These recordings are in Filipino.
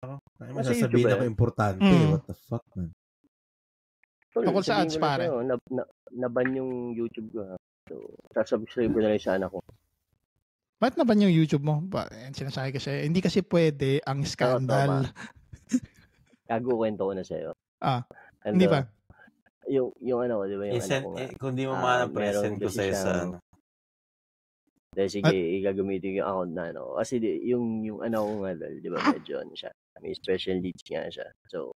Ay, Nasa masasabihin YouTube ako ba importante. Mm. What the fuck, man? Tol, Tungkol sa sabihin ads, ko lang pare. sa'yo, naban yung YouTube ko. So, sasubscribe ko na rin sa anak ko. Ba't na ba yung YouTube mo? Sinasabi kasi, hindi kasi pwede ang scandal. Gago, kwento ko na sa'yo. Hindi ba? Yung ano ko, di ba yung anak ko nga. Kung di mo present ko kasi sa'yo sa ano. Dahil sige, igagamitin yung account na ano. Kasi yung anak ko nga, di ba, medyo ano siya. May special needs nga siya. So,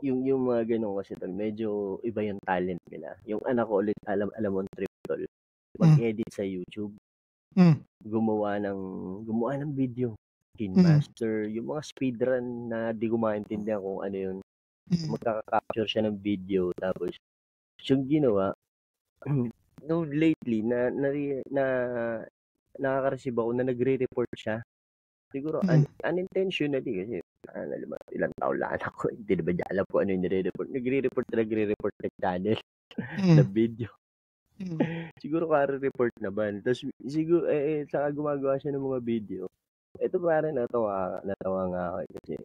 yung mga ganun kasi tol, medyo iba yung talent nila. Yung anak ko ulit, alam mo trip tol, mag-edit sa YouTube. Gumawa ng video. Master, yung mga speedrun na di ko maintindihan kung ano yun. Magkaka-capture siya ng video. Tapos, yung ginawa, no, lately, na nakaka-receive ako na nagre-report siya. Siguro, unintentionally kasi, ilang taon lang ako. Hindi na ba niya alam ko ano yung nire-report. Nagre-report ng channel na video. Siguro kare-report naman. Tapos, siguro, saka gumagawa siya ng mga video. Ito parang natawa nga ako kasi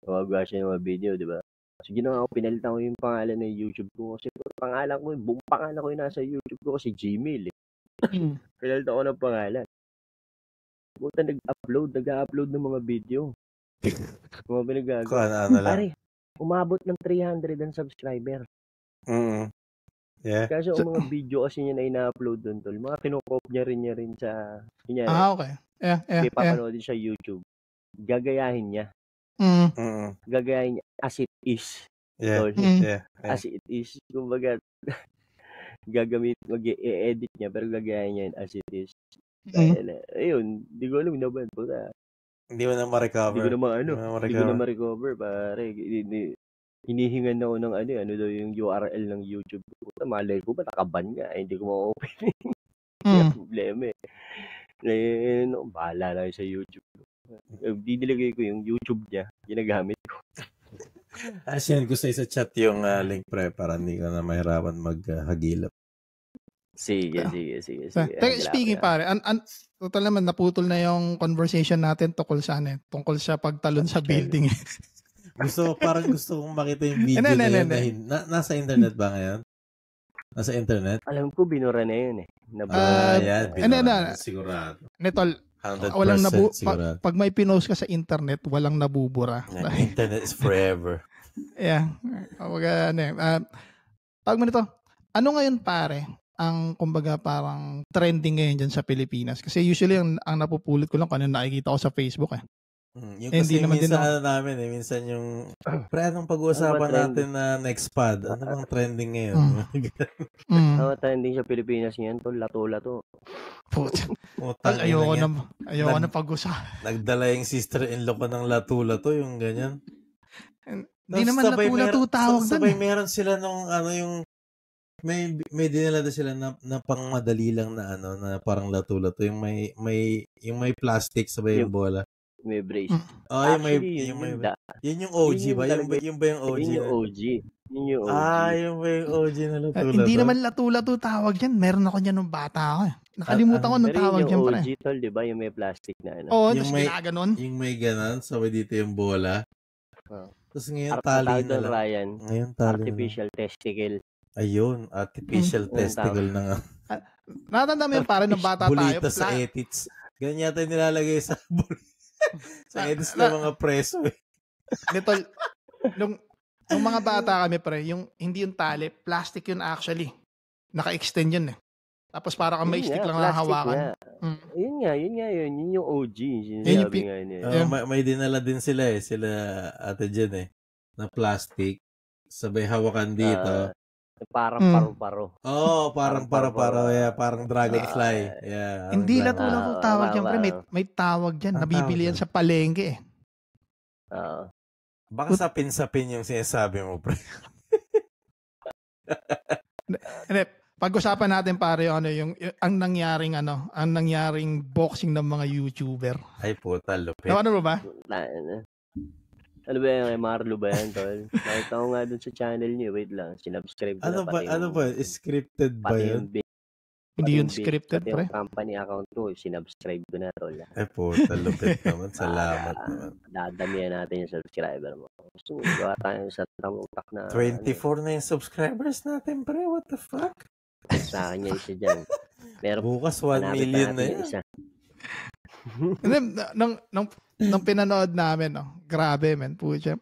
gumagawa siya ng mga video, di ba? So, ginawa ko, pinalitan ko yung pangalan ng YouTube ko. Kasi buong pangalan ko yung nasa YouTube ko kasi Gmail eh. Pinalitan ko ng pangalan. Buta nag-upload ng mga video. Mga pinagagawa. Pare, umabot ng 300 ang subscriber. Yeah. Kasi yung mga video kasi niya na ina-upload doon tol, mga kinokop niya rin sa kunyari. Okay. Yeah. May papanood din sa YouTube. Gagayahin niya. Gagayahin niya as it is. Yeah. As it is. Kumbaga, mag-e-edit niya pero gagayahin niya as it is. Ayun, di ko alam na ba? Hindi mo na ma-recover. Hindi ko na ma-recover, pare. Hinihingan ako ng ano daw yung URL ng YouTube. Malay ko ba nakaban nga? Hindi ko ma-open. Problema eh. Bahala na sa YouTube. Didilagay ko yung YouTube niya. Ginagamit ko. Send ko sa chat yung link pre para hindi ka na mahirapan maghagilap. Sige. Teka, speaking pare, total naman naputol na yung conversation natin tungkol sa pagtalon sa building. Gusto kong makita yung video na yun. Nasa internet ba ngayon? Nasa internet? Alam ko, binura na yun eh. Binura. Sigurado. Netol, 100% sigurado. Pag may pinost ka sa internet, walang nabubura. Internet is forever. Yeah. Tawag mo nito, ano ngayon pare, ang kumbaga parang trending ngayon dyan sa Pilipinas? Kasi usually ang napupulot ko lang kung ano nakikita ko sa Facebook eh. Yung kasi minsan minsan yung anong pag-uusapan natin na next pod, ano bang trending ngayon? Trending sa Pilipinas ngayon tol, lato-lato. Ayoko na pag-usapan. Nagdala yung sister-in-law ko ng lato-lato, yung ganyan. Hindi naman lato-lato tawag doon. Sabay meron sila nung yung may dinala na sila na pang madali lang na na parang lato-lato, yung may plastic sabay yung bola. May brace. Yun yung OG ba? Yung ba yung OG? Yun yung OG. Yung ba yung OG na lato-lato? Hindi naman lato-lato tawag yan. Meron ako niyan nung bata ako. Nakalimutan ko nung tawag yan pala. Pero yung OG tol, di ba? Yung may plastic na ano. Oo, tapos ginaganon. Yung may ganon, sabay dito yung bola. Tapos ngayon tali na lang. Ryan, ngayon tali artificial testicle. Ayun, artificial testicle na nga. Nakatanda mo yun para nung bata tayo. Bulita sa edits. Ganyan yata yung nilalagay sa sa edits ng mga preso eh. Nitol, nung mga bata kami pre, yung hindi yung tali, plastic yun actually. Naka-extend yun eh. Tapos para kang may stick lang na hawakan. Yun yung OG. May dinala din sila ate Jen na plastic. Sabay hawakan dito. Parang paro-paro. Parang paro-paro. Yeah, parang dragonfly. Yeah. Hindi lato-lato tawag yan, pre. May tawag dyan. Nabibili yan sa palengke eh. Baka sapin-sapin yung sinasabi mo, pre. Pag-usapan natin pare yung ang nangyaring boxing ng mga YouTuber. Ay puta, lupit. Ano ba? Ano ba yan? Marlo ba yan, tol? Nakita ko nga dun sa channel niyo. Wait lang. Sinubscribe ko Ano ba? Scripted ba yan? Hindi yun scripted, pati pre. yung company account ko, sinubscribe ko na, tol. Puta, lupit naman. Salamat naman. Dadamihan natin yung subscriber mo. Gusto mo, gawa tayo sa tamutak na... 24 na yung subscribers natin, pre. What the fuck? Sa akin yung isa dyan. Bukas 1 million na yan. Isa. nung pinanood namin, no, grabe, man. Pucha.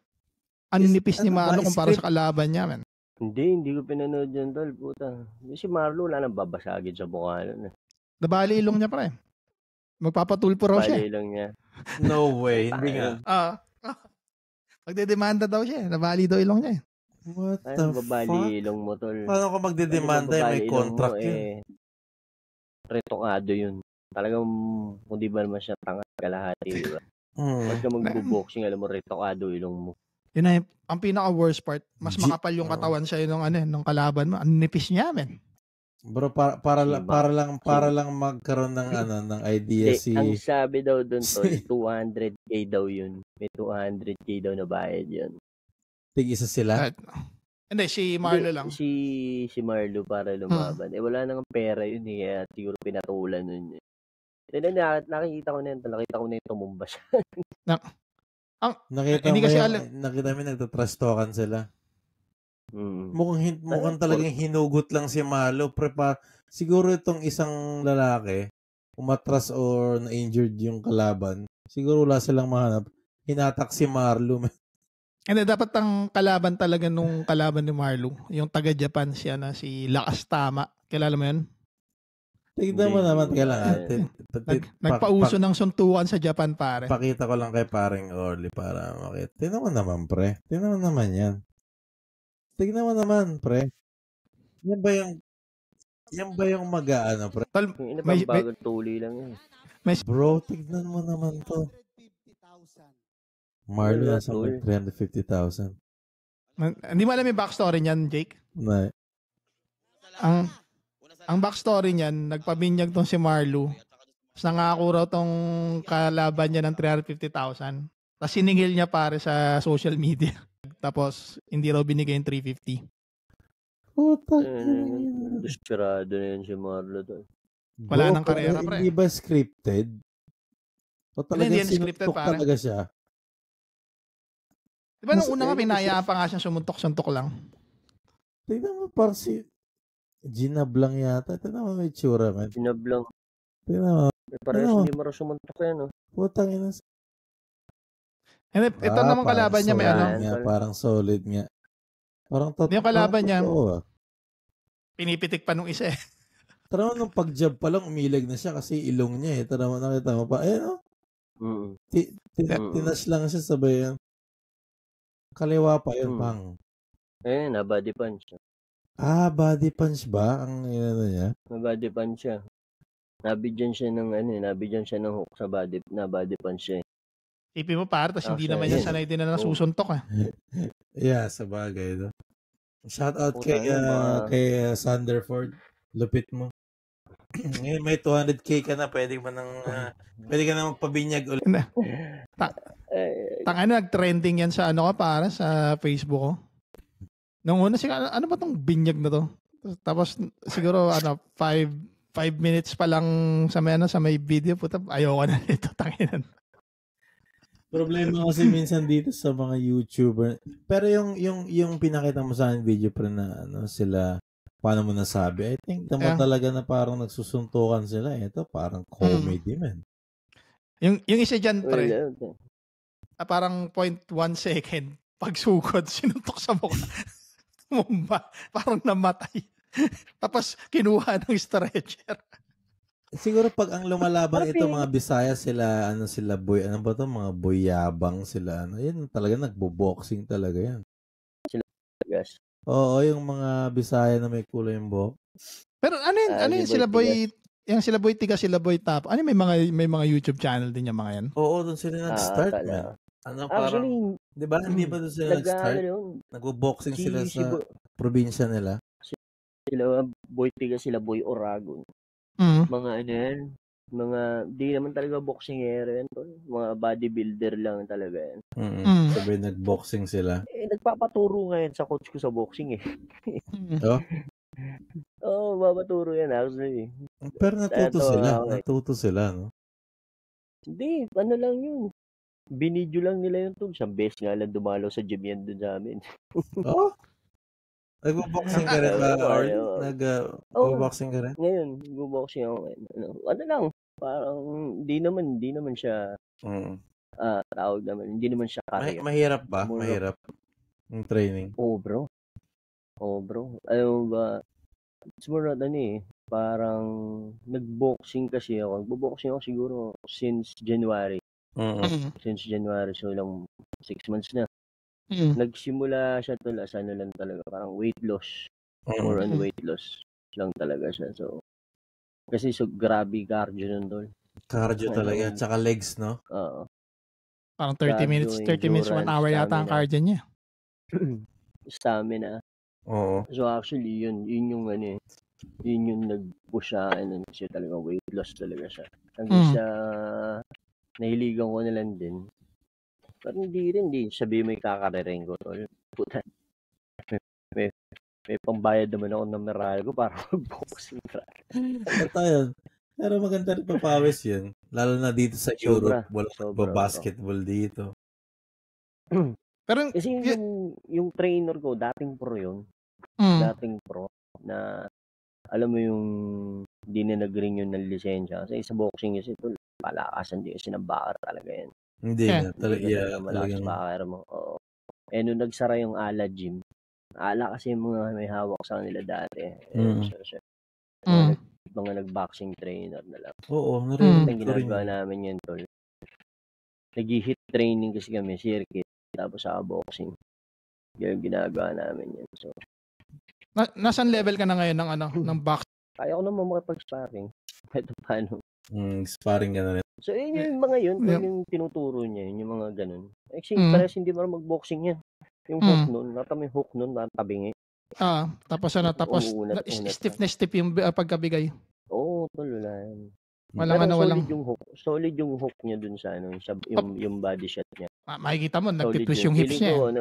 Ang nipis ni Marlo kumpara sa kalaban niya, man. Hindi ko pinanood yun, tol. Puta. Si Marlo, wala nang babasagin sa mukha nun. Nabali ilong niya, pre. Magpapatulpo raw siya. Nabali ilong niya. No way, hindi nga. Magdedemanda daw siya. Nabali daw ilong niya. What the fuck? Babali ilong mo, tol. Paano ka magdedemanda? May contract yun. Retokado yun. Talagang, kung di ba naman siya tanga kalahati, di ba? Pag ka magbo-boxing, alam mo, retokado ilong mo. Yun na ang pinaka-worst part. Mas makapal yung katawan siya nung kalaban mo. Ang nipis niya, men. Bro, para lang magkaroon ng ng idea Ang sabi daw doon, tol, 200k daw yun. May 200k daw na bayad yun. Tig-isa sila? Hindi, si Marlo lang. Si Marlo para lumaban. Wala nang pera yun eh. Kaya siguro pinatulan nun. Nakikita ko na yun. Nakita ko na yung tumumba siya. Nakita mo nagtatrash talkan sila. Mukhang talagang hinugot lang si Marlo. Siguro itong isang lalaki, umatras or na-injured yung kalaban, siguro wala silang mahanap. Hinatak si Marlo. Hindi, dapat ang kalaban talaga nung kalaban ni Marlo, yung taga-Japan siya na si Lakas Tama. Kilala mo yun? Tignan mo naman kailangan. Nagpauso ng suntukan sa Japan, pare. Pakita ko lang kay paring Orly para makita. Tignan mo naman, pre. Tignan mo naman yan. Tignan mo naman, pre. Yan ba yung mag-aano, pre? May bagong tuli lang yan. Bro, tignan mo naman to. Marlo nasa 350,000. Hindi mo alam yung backstory niyan, Jake? No. Ang backstory niyan, nagpabinyag tong si Marlo. Nangako raw tong kalaban niya ng 350,000. Tapos siningil niya pare sa social media. Tapos hindi raw binigay yung 350. Desperado na yun si Marlo. Wala nang karera, pre. Hindi ba scripted? O talagang sinutok talaga siya? Diba nung una nga, pinayaan pa nga siyang sumuntok-suntok lang. Tignan mo, parang si Ginab lang yata. Tignan mo may tsura, man. Ginab lang. Tignan mo. Parehas hindi mo rin sumuntok yan, no? Putang ina. Ito naman kalaban niya, may ano. Parang solid nga. Parang yung kalaban niya, pinipitik pa nung isa eh. Tara mo, nung pag-jab pa lang, umilag na siya kasi ilong niya eh. Tara mo, nakita mo pa. Ayan o. Tinas lang siya, sabay yan. Kaliwa pa yun, pang. Ayun na, body punch. Body punch ba? Ang inano niya? Body punch siya. Nabigyan siya ng hook sa body punch siya. Tipin mo para, tapos hindi naman yan sanay din na nasusuntok eh. Yeah, sa bagay. No? Shout out kay Sanderford. Lupit mo. Ngayon may 200k ka na, pwede ka na magpabinyag ulit. Nag-trending yan sa para sa Facebook ko. Nung una, ano ba tong binyag na to? Tapos siguro 5 minutes pa lang sa may video, puta, ayoko na nito, tanginan. Problema kasi minsan dito sa mga YouTuber. Pero yung pinakita mo sa akin video pre na sila, paano mo nasabi? I think naman talaga na parang nagsusuntukan sila. Ito parang comedy, man. Yung isa dyan, pre, parang 0.1 second, pagsugod, sinuntok sa mukha. Mumba, parang namatay. Tapos kinuha ng stretcher. Siguro pag ang lumalaban ito mga Bisaya sila, boy, mga boyabang sila, yan talaga nagbo-boxing talaga yan. Yes. Oo, yung mga Bisaya na may kulay yung buhok. Pero ano yun sila boy, yung sila boy tiga, sila boy tap. Ano may mga YouTube channel din yung mga yan? Oo, doon sila nag-start, man. Parang, di ba? Hindi ba doon sila nag-start? Nagbo-boxing sila sa probinsya nila. Sila boy tiga, sila boy Oragon. Mga di naman talaga boxingero yan. Mga bodybuilder lang talaga yan. Sabi nag-boxing sila. Nagpapaturo ngayon sa coach ko sa boxing eh. Oo, mapaturo yan actually. Pero natuto sila, no? Hindi, ano lang yun. Binidyo lang nila yun tol. Isang beses nga lang dumalaw sa gym yan dun sa amin. Oh? Nagbo-boxing ka rin ba, Orly? Nag-boxing ka rin? Ngayon, nagbo-boxing ako. Ano lang, parang hindi naman siya, tawag naman, hindi naman siya kaya. Mahirap ba? Mahirap yung training? Oo, bro. Ano ba, it's more parang nag-boxing kasi ako. Nagbo-boxing ako siguro since January. Since January, so lang 6 months na. Nagsimula siya tol as ano lang talaga, parang weight loss. More on weight loss lang talaga siya. So, kasi grabe cardio nun tol. Cardio talaga, tsaka legs, no? Oo. Parang 30 minutes, 1 hour yata ang cardio niya. Stamina. Oo. So actually, yun yung yun yung nag-push sa siya talaga, weight loss talaga siya. Hanggang sa nahiligan ko na lang din. Pero hindi sabi mo kakarereng ko tol. Puta. May pambayad naman ako ng Meralco ko para mag-boxing. Ito yun. Pero maganda rin papawis yun. Lalo na dito sa Europe. Walang basketball dito. Pero kasi yung trainer ko, dating pro yun. Dating pro na alam mo yung hindi na nag-renew ng lisensya. Kasi sa boxing kasi ito, palakasan din kasi ng bakar talaga yan. Hindi na. Malakas bakar mo. Oo. Nung nagsara yung Ala Gym, Ala kasi yung mga may hawak sa nila dati. Mga nag-boxing trainer na lang. Oo, narinig ko rin. Ginagawa namin yan, tol. Nag-hit training kasi kami, circuit, tapos sa boxing. Yung ginagawa namin yan. So, Nasaan level ka na ngayon ng box? Kaya ko naman makipag-sparring. Ito paano. Sparring ka na rin. So, yung mga yun, yung tinuturo niya, yung mga ganun. Actually, parehas hindi mo mag-boxing yan. Yung hook nun, natama yung hook nun, natabingi. Tapos stiff na stiff yung pagkabigay. Oo, wala yan. Walang yung hook. Solid yung hook niya dun sa yung body shot niya. Makikita mo, nagtitwist yung hips niya.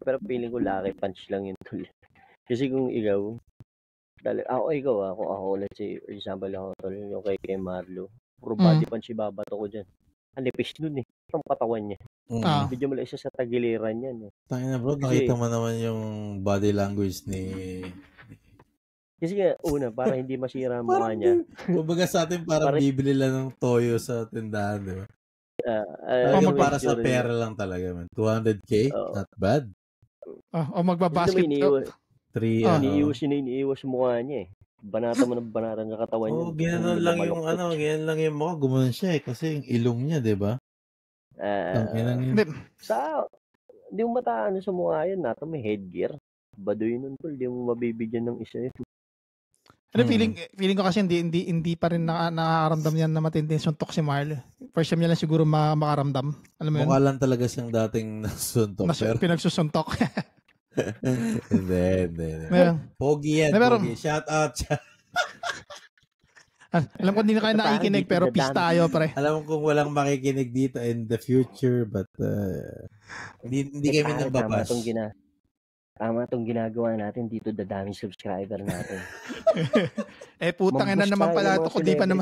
Pero feeling ko lucky punch lang yun tol. Kasi kung ikaw, let's say, for example ako tol, yung kay Marlo, puro body punch ibabato ko dyan. Ang lipis nun itong katawan niya. Medyo mula isa sa tagiliran yan. Tangina bro, nakita mo naman yung body language ni... Kasi nga, para hindi masira ang mukha niya. Kumbaga sa atin, parang bibili lang ng toyo sa tindahan, di ba? Para sa pera lang talaga, man. 200K? Not bad. O magbabasket. Iniiwas mukha niya Banata mo ng banata ng katawan niya. Ginanon lang yung mukha. Gumanon siya kasi yung ilong niya, di ba? Hindi mo mataan sa mukha yan. Nato may headgear. Baduy nun tol. Hindi mo mabibigyan ng isa ito. Feeling ko kasi hindi pa rin nakakaramdam yan na matindi yung suntok si Marl. First time niya lang siguro makaramdam. Alam mo yun? Mukha lang talaga siyang dating nasuntok. Pinagsusuntok. Hindi. Pogi yan. Pogi. Shout out. Alam ko hindi na kayo nakikinig pero peace tayo, pre. Alam ko kung walang makikinig dito in the future but hindi kami nababas. Tama itong ginagawa natin dito, dadaming subscriber natin. Putang ina naman pala ito kung di pa naman.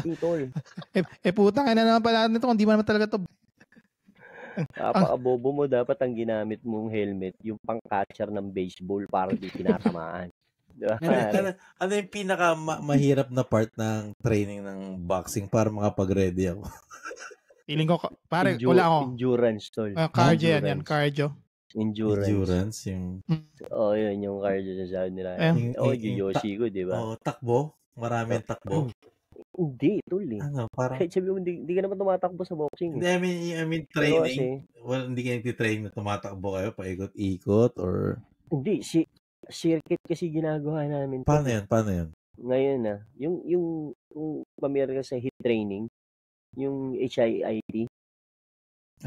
Putang ina naman pala ito kung di pa naman talaga ito. Napaka-bobo mo, dapat ang ginamit mong helmet, yung pang-catcher ng baseball para di tinatamaan. Diba? Ano yung pinaka-mahirap na part ng training ng boxing para makapag-ready ako? Feeling ko, pare, wala ako. Endurance, tol. Cardio yan, cardio. Endurance. Yung... yun yung cardio na sabi nila. Yung Yoshi ko, di ba? Takbo? Maraming takbo? Hindi, tol parang... Kahit sabi mo, hindi ka naman tumatakbo sa boxing. Hindi, I mean training. Hindi ka nagtitrain na tumatakbo kayo, paikot-ikot, or... Hindi, circuit kasi ginagawa namin. Paano yan? Ngayon yung pamira ka sa HIIT training, yung HIIT.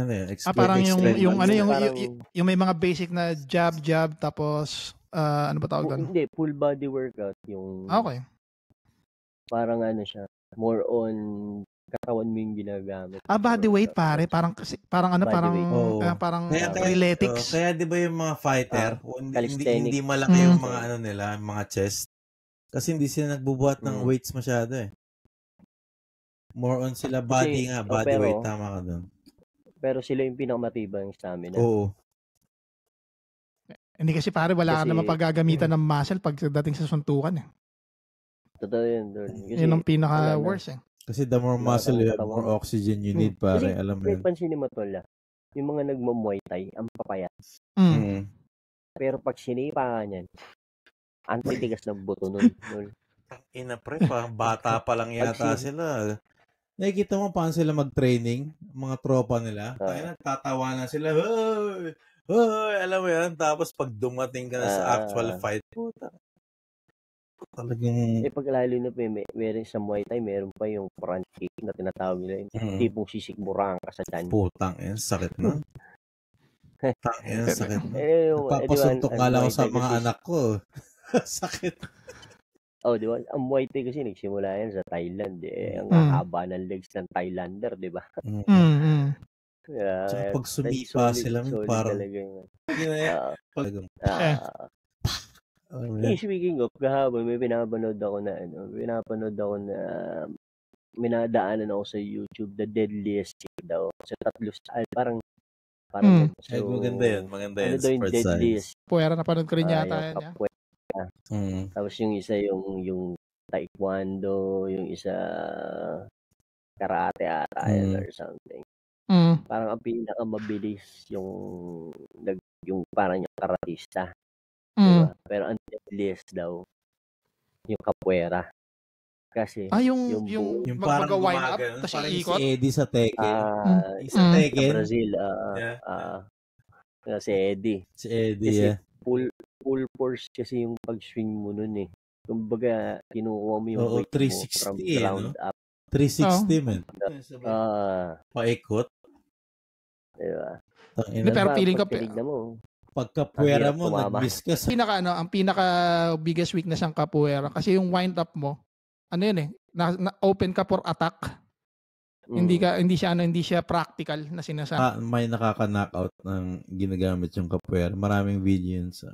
Ano yan? Parang yung may mga basic na jab, tapos, ano ba tawag doon? Hindi, full body workout. Yung... Okay. Parang siya, more on katawan mo yung ginagamit. Body weight pare, parang athletics. Kaya 'di ba yung mga fighter, hindi malaki yung mga mga chest. Kasi hindi sila nagbubuhat ng weights masyado eh. More on sila body nga, body weight, tama ka doon. Pero sila yung pinakamatibay ng stamina. Oo. Hindi kasi pare, wala ka naman paggagamitan ng muscle pagdating sa suntukan eh. Totoo yun. Yun ang pinaka-worst eh. Kasi the more muscle you have, more oxygen you need, pare. Kasi, alam mo yun. Pansinin mo tol, yung mga nagmo-muay thai, ang papayat. Pero pag sinipa ka niyan, ang titigas ng buto nun. Ina pre, bata pa lang yata sila. Nakikita mo paano sila mag-training, mga tropa nila. Tatawa na sila. Hoy, alam mo yan. Tapos pag dumating ka na sa actual fight, puta. Talagang... pag lalo na meron sa Muay Thai, meron pa yung front kick na tinatawag nila. Yung tipong sisikmurang ka sa tiyan. Putang yan, sakit na. Sakit na. Papasuntok nga lang ako sa mga anak ko. Sakit. Di ba? Ang Muay Thai kasi nagsimula yan sa Thailand. Ang haba ng legs ng Thailander, di ba? So, pag sumipa sila, parang... Speaking of, kahapon, may pinapanood ako na minadaanan ako sa YouTube, The Deadliest Kick daw. Sa tatlo, parang maganda yun. Ano daw yung Deadliest? Puwera, napanood ko rin yata yan. Tapos yung isa yung taekwondo, yung isa karate ata or something. Parang ang pinakamabilis yung parang yung karatista. Diba? Pero ang deadliest daw yung capoeira. Kasi yung parang mag-wind up tapos iikot. Si Eddie sa Tekken. Sa Tekken. Sa Brazil. Si Eddie. Si Eddie, kasi full force kasi yung pag-swing mo nun eh. Kumbaga, kinukuha mo yung weight 360 mo from ground up. 360 man. Paikot. Diba? Pero feeling ko pagkapuwera mo, nag-miss ka sa... Ang pinaka biggest weakness ng capoeira kasi yung wind up mo, ano yun eh, open ka for attack. Hindi siya practical na sinasabi. May nakaka-knockout ng ginagamit yung capoeira. Maraming video yun sa...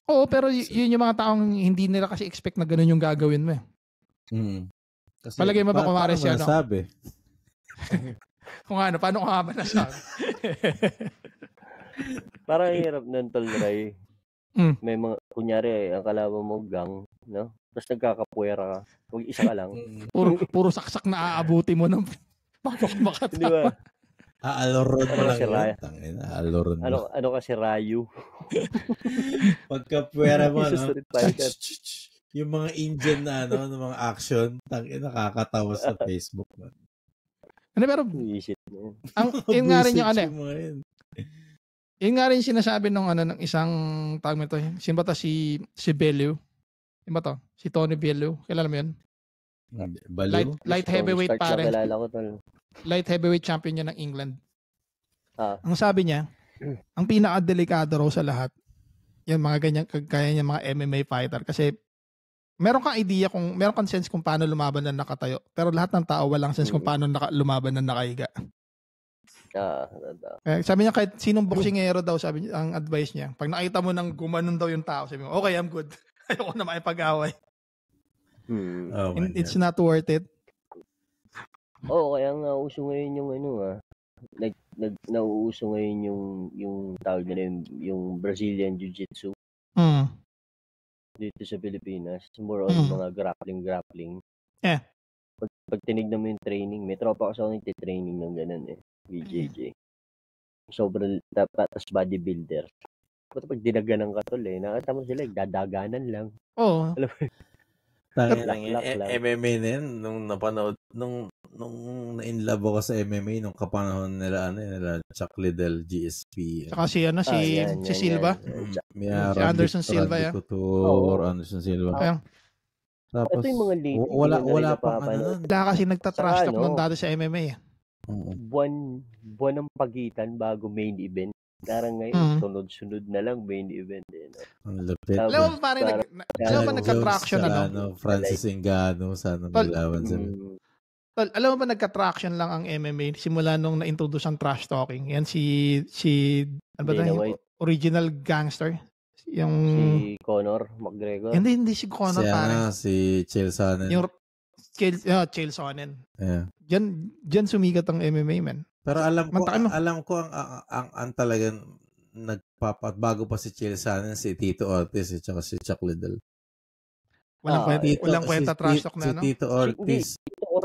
Oo, pero yun yung mga taong hindi nila kasi expect na ganun yung gagawin mo eh. Kasi, palagay mo ba kumari siya, nasabi? Kung ano, paano ko nga ba nasabi? Parang hirap ng tolray. May mga, kunyari, ang kalaban mo gang, no? Tapos nagkakapuwera ka. Huwag isa ka lang. puro saksak na aabuti mo ng makatawa. Di ba? Aaluron mo lang yun. Aaluron mo. Ano kasi Ryu? Pagkapuwera mo, yung mga Indian na, ng mga action, nakakatawa sa Facebook. Pero, yun nga rin yung yun nga rin sinasabi ng isang tawag nito. Sino ba to? Si Bellew. Sino ba to? Si Tony Bellew. Kilala mo yun? Light heavyweight pare. Light heavyweight champion niya ng England. Ang sabi niya, ang pinaka-delikado raw sa lahat, yung mga ganyan, kaya niya mga MMA fighter. Kasi meron kang idea meron kang sense kung paano lumaban na nakatayo. Pero lahat ng tao walang sense kung paano lumaban na nakahiga. Sabi niya kahit sinong boksingero daw, sabi niya, ang advice niya, pag nakita mo nang gumanon daw yung tao, sabi mo, okay, I'm good. Ayoko na makipag-away. It's not worth it. Kaya nga uso ngayon yung nauuso ngayon yung tawag nila yung Brazilian Jiu-Jitsu. Dito sa Pilipinas. More on mga grappling. Yeah. Pag tinignan mo yung training, may tropa kasi ako nagtitraining ng ganun eh. BJJ. Sobrang tapos bodybuilder. Pag dinaganan ka tol eh, nakita mo sila, dadaganan lang. Oo. MMA na yan, nung napanood, nung na-inlove ako sa MMA, nung kapanahon nila, Chuck Liddell, GSP. Saka si Silva. Si Anderson Silva, yan. Anderson Silva. Tapos, ito yung mga lady. Wala pang Wala kasi nagtatrash talk nung dati sa MMA. Buwan ng pagitan bago main event. Parang ngayon, sunod-sunod na lang main event. Ang lupit. Alam mo ba nagka-traction Francis Ngannou, sana maglaban sila. Alam mo ba nagka-traction lang ang MMA simula nung na-introduce ang trash talking? Yan si ano ba original gangster? Yung... Si Conor McGregor. Hindi si Conor, pare. Si Chael Sonnen. Yung Chael Sonnen. Yeah. Diyan sumikat ang MMA, man. Pero alam ko ang talagang bago pa si Chael Sonnen, si Tito Ortiz at saka si Chuck Liddell. Walang kwenta trash talk na, no? Si Tito Ortiz.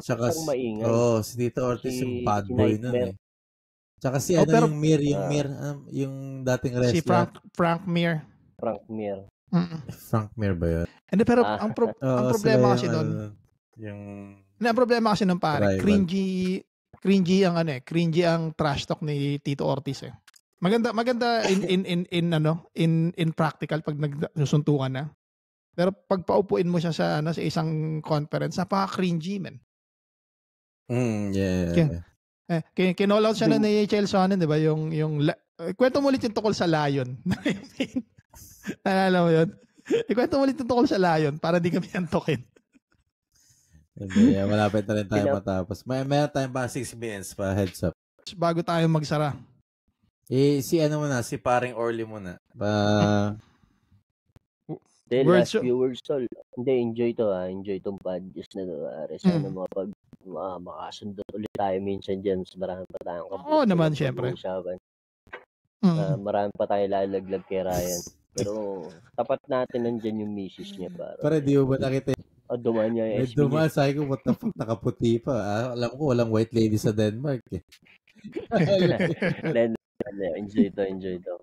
Tsaka si Tito Ortiz yung bad boy nun eh. Tsaka si yung Mir, yung dating wrestler. Si Frank Mir. Frank Mir. Frank Mir ba yun? Hindi, pero ang problema kasi doon, ang problema kasi doon, pare, cringy ang trash talk ni Tito Ortiz eh. Maganda in practical pag nagsusuntukan na. Pero pag paupuin mo siya sa isang conference, napaka-cringy, man. Yeah. Kinall out siya na ni Chael Sonnen, di ba? Kwento mo ulit yung tukol sa Lion. Naalala mo yun? Kwento mo ulit yung tukol sa Lion para di kami antokin. Hindi, malapit na rin tayo matapos. May time pa 6 minutes pa, heads up. Bago tayo magsara. Si paring Orly muna. Last few words, tol. Hindi, enjoy tong podcast na to. Sana makasundo ulit tayo minsan dyan. Marami pa tayong Oo naman, syempre. Marami pa tayo lalaglag kay Ryan. Pero tapat natin nandyan yung misis niya. Para di mo ba nakita dumaan niya yung SB dumaan, sabi ko, what the fuck, nakaputi pa. Alam ko, walang white lady sa Denmark eh. Enjoy to.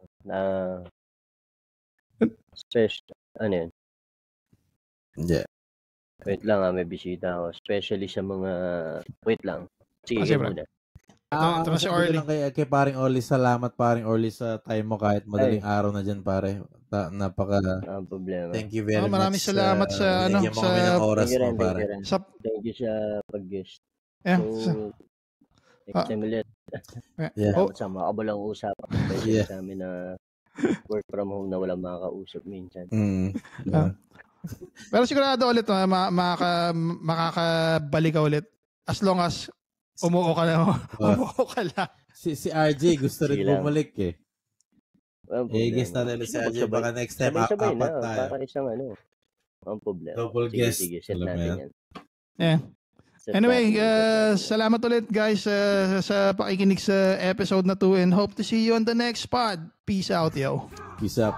Special, ano yun? Yeah. Wait lang, may bisita ako. Especially sa mga... Wait lang. Sige, muna. Ito na si Orly. Kay paring Orly, salamat paring Orly sa time mo kahit madaling araw na dyan, pare. Problema. Thank you very much. Maraming salamat sa oras mo, pare. Thank you sa pag-guest. Yeah. So, next time ulit. Sa makabalang usapan. Sa amin na work from home na walang makakausap minsan. Pero sigurado ulit, makakabalik ka ulit. As long as umuo ka lang. Si RJ gusto rin bumalik eh. Guest na nila si RJ. Baka next time apat tayo. Baka isang ang problema. Double guest. Set natin yan. Yeah. Anyway, salamat ulit guys sa pakikinig sa episode na 2 and hope to see you on the next pod. Peace out, yo. Peace out.